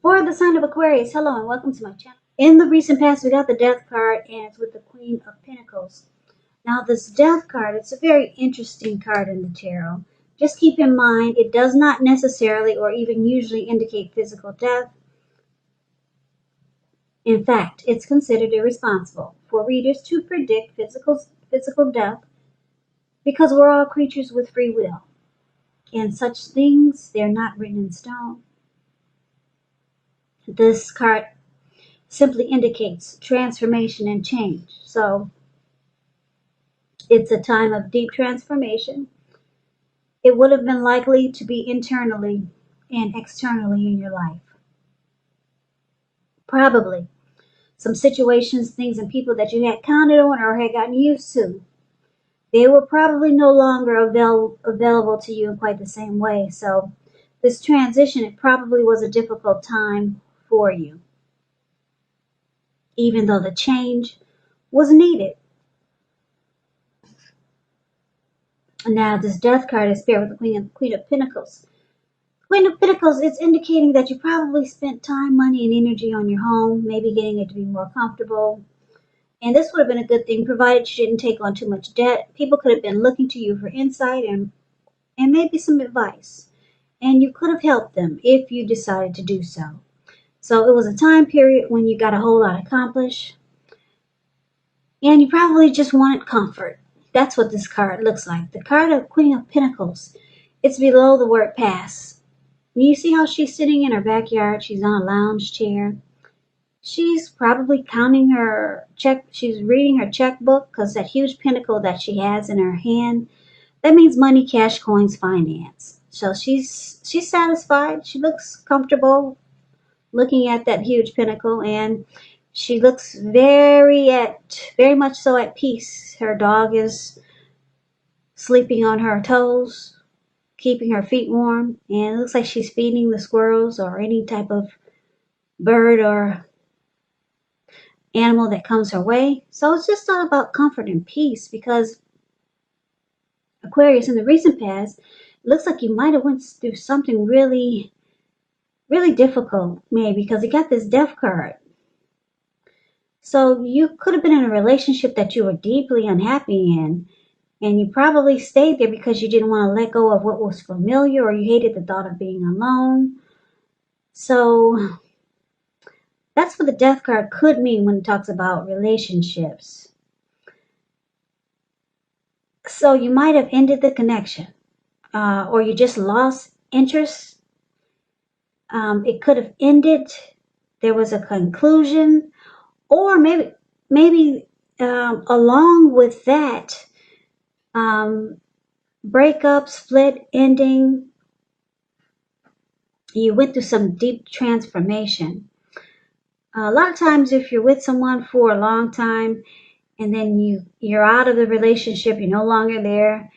For the sign of Aquarius, hello and welcome to my channel. In the recent past, we got the Death card, and it's with the Queen of Pentacles. Now, this Death card, it's a very interesting card in the tarot. Just keep in mind, it does not necessarily or even usually indicate physical death. In fact, it's considered irresponsible for readers to predict physical death because we're all creatures with free will. And such things, they're not written in stone. This card simply indicates transformation and change. So it's a time of deep transformation. It would have been likely to be internally and externally in your life. Probably some situations, things, and people that you had counted on or had gotten used to, they were probably no longer available to you in quite the same way. So this transition, it probably was a difficult time for you, even though the change was needed. Now, this Death card is paired with the Queen of Pentacles. Queen of Pentacles, it's indicating that you probably spent time, money, and energy on your home, maybe getting it to be more comfortable. And this would have been a good thing, provided you didn't take on too much debt. People could have been looking to you for insight and maybe some advice. And you could have helped them if you decided to do so. So it was a time period when you got a whole lot accomplished. And you probably just wanted comfort. That's what this card looks like. The card of Queen of Pentacles, it's below the word pass. You see how she's sitting in her backyard? She's on a lounge chair. She's probably counting her check. She's reading her checkbook because that huge pentacle that she has in her hand, that means money, cash, coins, finance. So she's satisfied. She looks comfortable looking at that huge pentacle, and she looks very much so at peace. Her dog is sleeping on her toes, keeping her feet warm, and it looks like she's feeding the squirrels or any type of bird or animal that comes her way. So it's just all about comfort and peace, because Aquarius, in the recent past, it looks like you might have went through something really, really difficult, maybe, because you got this Death card. So you could have been in a relationship that you were deeply unhappy in, and you probably stayed there because you didn't want to let go of what was familiar, or you hated the thought of being alone. So that's what the Death card could mean when it talks about relationships. So you might have ended the connection, or you just lost interest. It could have ended. There was a conclusion, or maybe along with that, breakup, split, ending, you went through some deep transformation. A lot of times, if you're with someone for a long time and then you're out of the relationship, you're no longer there,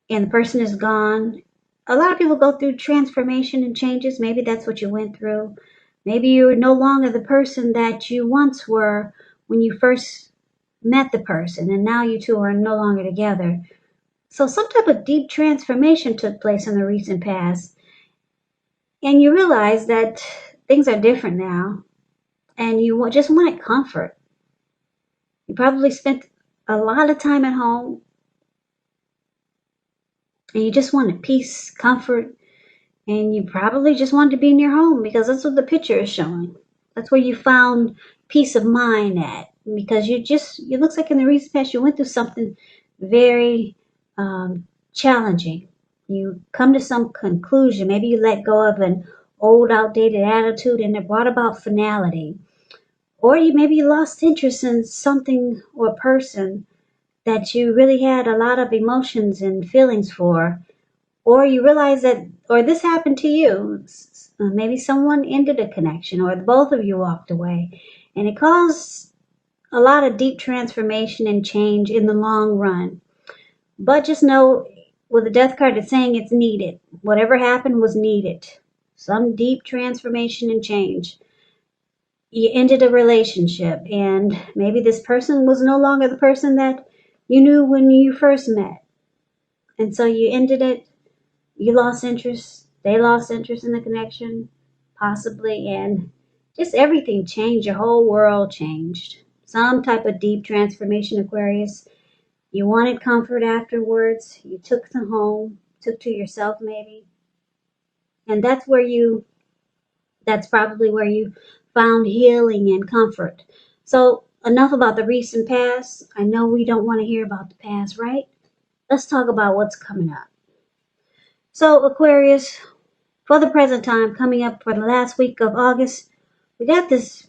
and the person is gone, a lot of people go through transformation and changes. Maybe that's what you went through. Maybe you're no longer the person that you once were when you first met the person, and now you two are no longer together. So some type of deep transformation took place in the recent past, and you realize that things are different now, and you just wanted comfort. You probably spent a lot of time at home, and you just wanted peace, comfort, and you probably just wanted to be in your home because that's what the picture is showing. That's where you found peace of mind at, because it looks like in the recent past you went through something very challenging. You come to some conclusion. Maybe you let go of an old, outdated attitude, and it brought about finality. Or maybe you lost interest in something or person that you really had a lot of emotions and feelings for. Or you realize that, or this happened to you. Maybe someone ended a connection, or both of you walked away. And it caused a lot of deep transformation and change in the long run. But just know, with the Death card, it's saying it's needed. Whatever happened was needed. Some deep transformation and change. You ended a relationship, and maybe this person was no longer the person that you knew when you first met. And so you ended it. You lost interest. They lost interest in the connection. possibly, and just everything changed. Your whole world changed. Some type of deep transformation, Aquarius. You wanted comfort afterwards. You took to home, took to yourself maybe. And that's probably where you found healing and comfort. So enough about the recent past. I know we don't want to hear about the past, right? Let's talk about what's coming up. So Aquarius, for the present time, coming up for the last week of August, we got this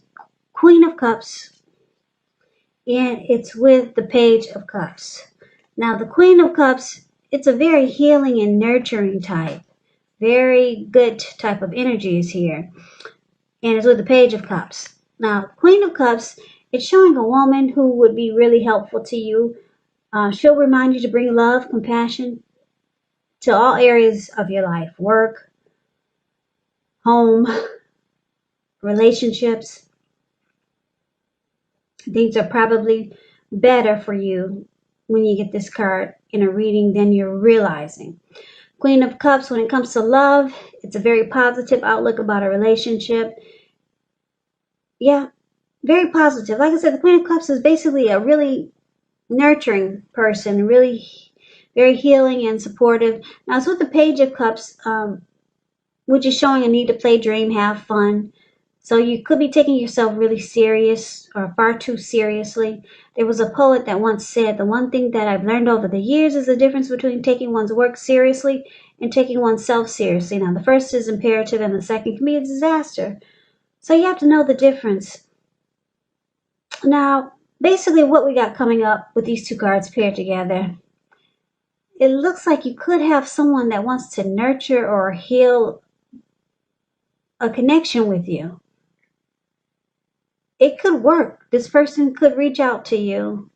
Queen of Cups, and it's with the Page of Cups. Now, the Queen of Cups, it's a very healing and nurturing type. Very good type of energy is here. And it's with the Page of Cups. Now, Queen of Cups, it's showing a woman who would be really helpful to you. She'll remind you to bring love, compassion to all areas of your life. Work, home, relationships. Things are probably better for you when you get this card in a reading than you're realizing. Queen of Cups, when it comes to love, it's a very positive outlook about a relationship. Yeah, very positive. Like I said, the Queen of Cups is basically a really nurturing person, really very healing and supportive. Now, it's with the Page of Cups, which is showing a need to play, dream, have fun. So you could be taking yourself really serious or far too seriously. There was a poet that once said, the one thing that I've learned over the years is the difference between taking one's work seriously and taking oneself seriously. Now, the first is imperative and the second can be a disaster. So you have to know the difference. Now, basically what we got coming up with these two cards paired together, it looks like you could have someone that wants to nurture or heal a connection with you. It could work. This person could reach out to you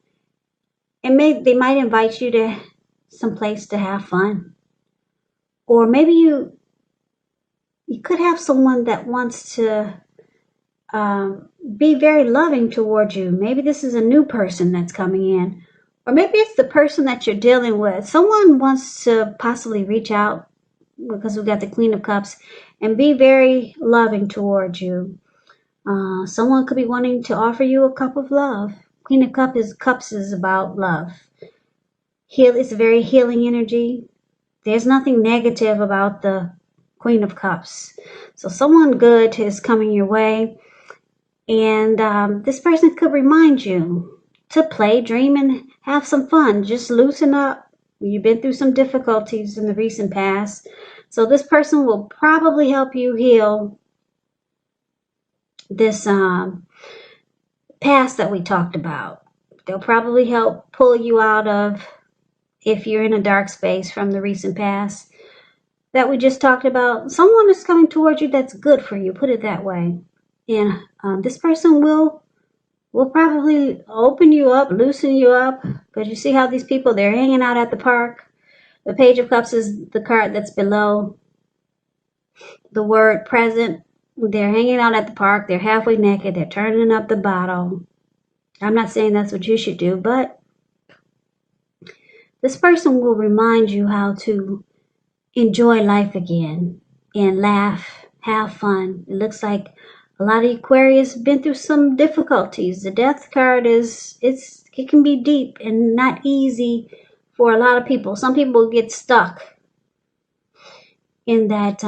and they might invite you to some place to have fun. Or maybe you could have someone that wants to be very loving towards you. Maybe this is a new person that's coming in. Or maybe it's the person that you're dealing with. Someone wants to possibly reach out, because we've got the Queen of Cups, and be very loving towards you. Someone could be wanting to offer you a cup of love. Queen of Cups is about love. It's a very healing energy. There's nothing negative about the Queen of Cups. So someone good is coming your way. And this person could remind you to play, dream, and have some fun. Just loosen up. You've been through some difficulties in the recent past. So this person will probably help you heal this past that we talked about. They'll probably help pull you out of, if you're in a dark space from the recent past that we just talked about. Someone is coming towards you that's good for you, put it that way. And this person will probably open you up, loosen you up, because you see how these people, they're hanging out at the park. The Page of Cups is the card that's below the word present. They're hanging out at the park. They're halfway naked. They're turning up the bottle. I'm not saying that's what you should do, but this person will remind you how to enjoy life again and laugh, have fun. It looks like a lot of Aquarius have been through some difficulties. The Death card it can be deep and not easy for a lot of people. Some people get stuck in that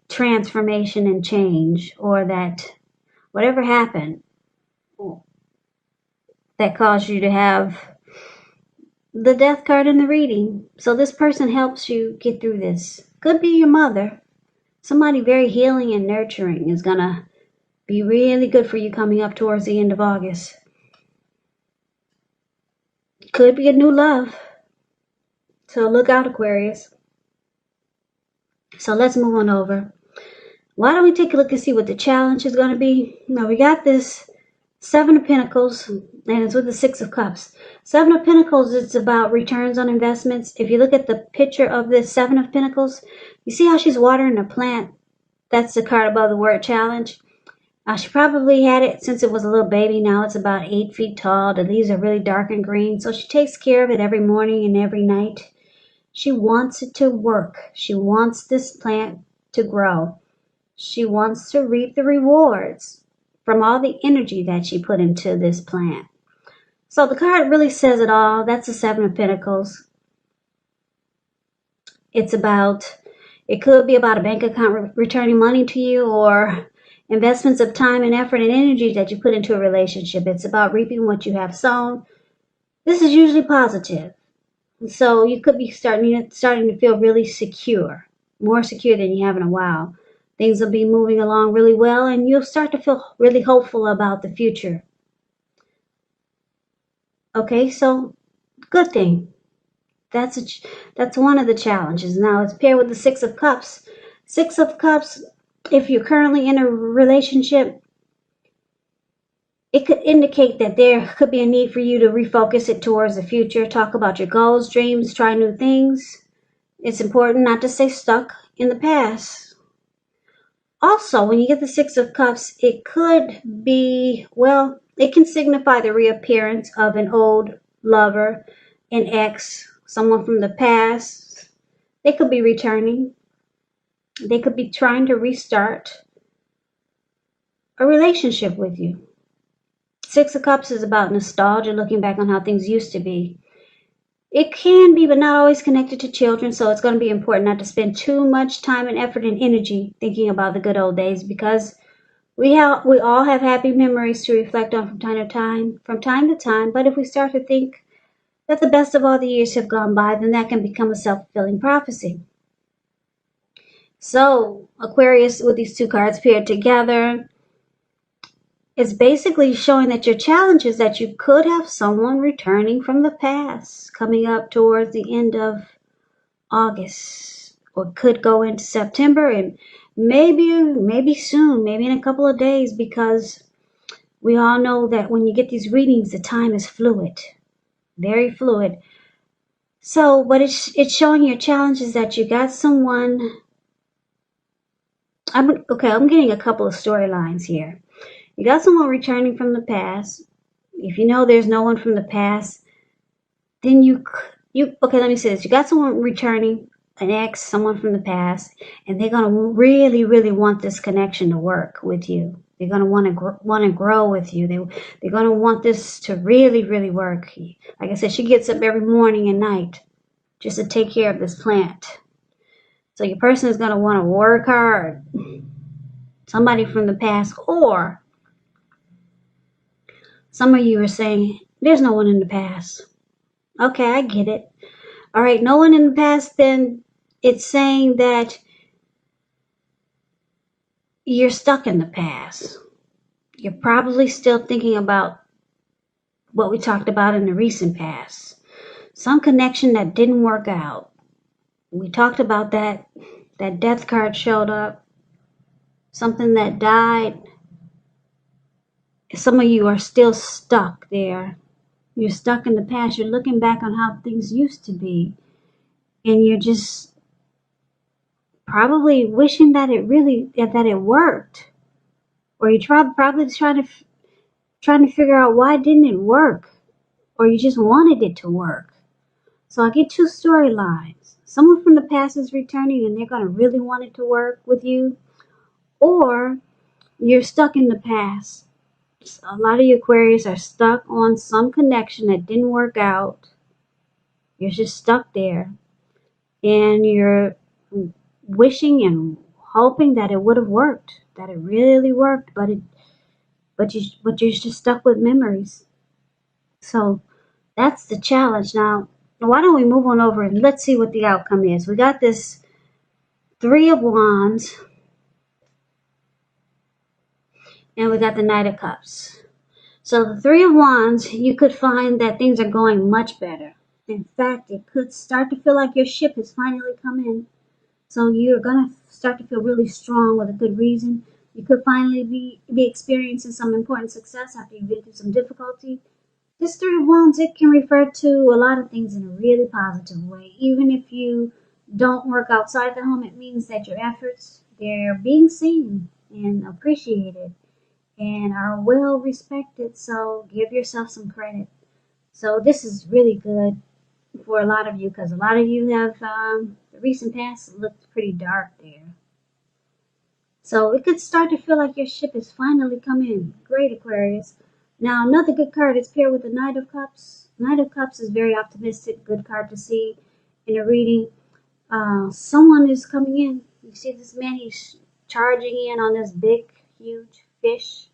transformation and change, or that whatever happened that caused you to have the Death card in the reading. So this person helps you get through this. Could be your mother. Somebody very healing and nurturing is going to be really good for you coming up towards the end of August. Could be a new love. So look out, Aquarius. So let's move on over. Why don't we take a look and see what the challenge is going to be? Now we got this Seven of Pentacles, and it's with the Six of Cups. Seven of Pentacles, it's about returns on investments. If you look at the picture of this Seven of Pentacles, you see how she's watering a plant? That's the card above the word challenge. She probably had it since it was a little baby. Now it's about 8 feet tall. The leaves are really dark and green. So she takes care of it every morning and every night. She wants it to work. She wants this plant to grow. She wants to reap the rewards from all the energy that she put into this plant. So the card really says it all. That's the Seven of Pentacles. It could be about a bank account returning money to you, or investments of time and effort and energy that you put into a relationship. It's about reaping what you have sown. This is usually positive. So you could be starting to feel really secure, more secure than you have in a while. Things will be moving along really well, and you'll start to feel really hopeful about the future. Okay, so good thing. That's one of the challenges. Now it's paired with the Six of Cups. Six of Cups, if you're currently in a relationship, it could indicate that there could be a need for you to refocus it towards the future. Talk about your goals, dreams, try new things. It's important not to stay stuck in the past. Also, when you get the Six of Cups, it could be, well, it can signify the reappearance of an old lover, an ex, someone from the past. They could be returning. They could be trying to restart a relationship with you. Six of Cups is about nostalgia, looking back on how things used to be. It can be, but not always connected to children, so it's going to be important not to spend too much time and effort and energy thinking about the good old days, because we all have happy memories to reflect on from time to time. But if we start to think that the best of all the years have gone by, then that can become a self-fulfilling prophecy. So Aquarius, with these two cards paired together, it's basically showing that your challenge is that you could have someone returning from the past coming up towards the end of August, or could go into September, and maybe soon, maybe in a couple of days, because we all know that when you get these readings, the time is fluid, very fluid. So, but it's showing your challenge is that you got someone. I'm getting a couple of storylines here. You got someone returning from the past. If you know there's no one from the past, then let me say this. You got someone returning, an ex, someone from the past, and they're going to really, really want this connection to work with you. They're going to want to grow with you. They're going to want this to really, really work. Like I said, she gets up every morning and night just to take care of this plant. So your person is going to want to work hard. Somebody from the past, or some of you are saying, there's no one in the past. Okay, I get it. All right, no one in the past, then it's saying that you're stuck in the past. You're probably still thinking about what we talked about in the recent past. Some connection that didn't work out. We talked about that. That death card showed up. Something that died. Some of you are still stuck there. You're stuck in the past. You're looking back on how things used to be. And you're just probably wishing that it worked. Or you're probably trying to figure out why didn't it work. Or you just wanted it to work. So I get two storylines. Someone from the past is returning and they're going to really want it to work with you. Or you're stuck in the past. A lot of you Aquarius are stuck on some connection that didn't work out. You're just stuck there. And you're wishing and hoping that it would have worked. That it really worked. But you're just stuck with memories. So that's the challenge. Now, why don't we move on over and let's see what the outcome is. We got this Three of Wands. And we got the Knight of Cups. So the Three of Wands, you could find that things are going much better. In fact, it could start to feel like your ship has finally come in. So you're going to start to feel really strong with a good reason. You could finally be experiencing some important success after you've been through some difficulty. This Three of Wands, it can refer to a lot of things in a really positive way. Even if you don't work outside the home, it means that your efforts, they're being seen and appreciated and are well respected. So give yourself some credit. So this is really good for a lot of you, because a lot of you have the recent past looked pretty dark there. So it could start to feel like your ship has finally come in. Great, Aquarius. Now, another good card is paired with the Knight of Cups. Knight of Cups is very optimistic, good card to see in a reading. Someone is coming in. You see this man, he's charging in on this big, huge fish.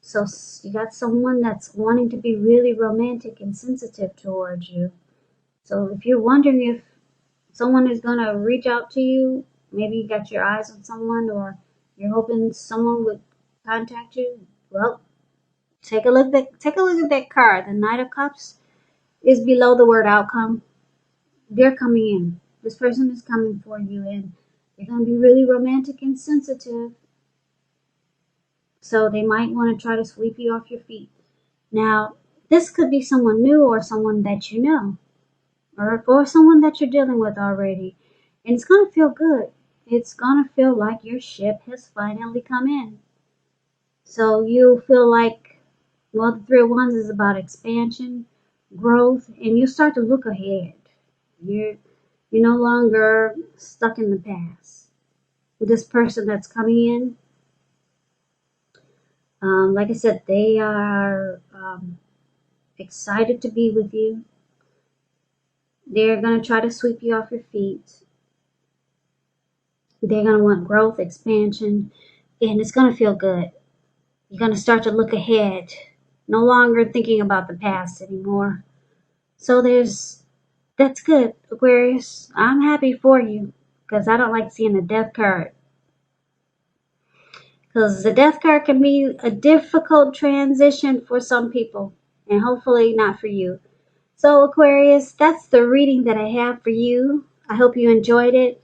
So you got someone that's wanting to be really romantic and sensitive towards you. So if you're wondering if someone is going to reach out to you, maybe you got your eyes on someone, or you're hoping someone would contact you, well, take a look at that card. The Knight of Cups is below the word outcome. They're coming in. This person is coming for you, and they're going to be really romantic and sensitive. So they might want to try to sweep you off your feet. Now, this could be someone new or someone that you know, or someone that you're dealing with already. And it's going to feel good. It's going to feel like your ship has finally come in. So you'll feel like, well, the Three of Wands is about expansion, growth, and you start to look ahead. You're no longer stuck in the past. This person that's coming in, like I said, they are excited to be with you. They're going to try to sweep you off your feet. They're going to want growth, expansion, and it's going to feel good. You're going to start to look ahead, no longer thinking about the past anymore. So that's good, Aquarius. I'm happy for you, because I don't like seeing the death card. Because the death card can be a difficult transition for some people, and hopefully not for you. So Aquarius, that's the reading that I have for you. I hope you enjoyed it.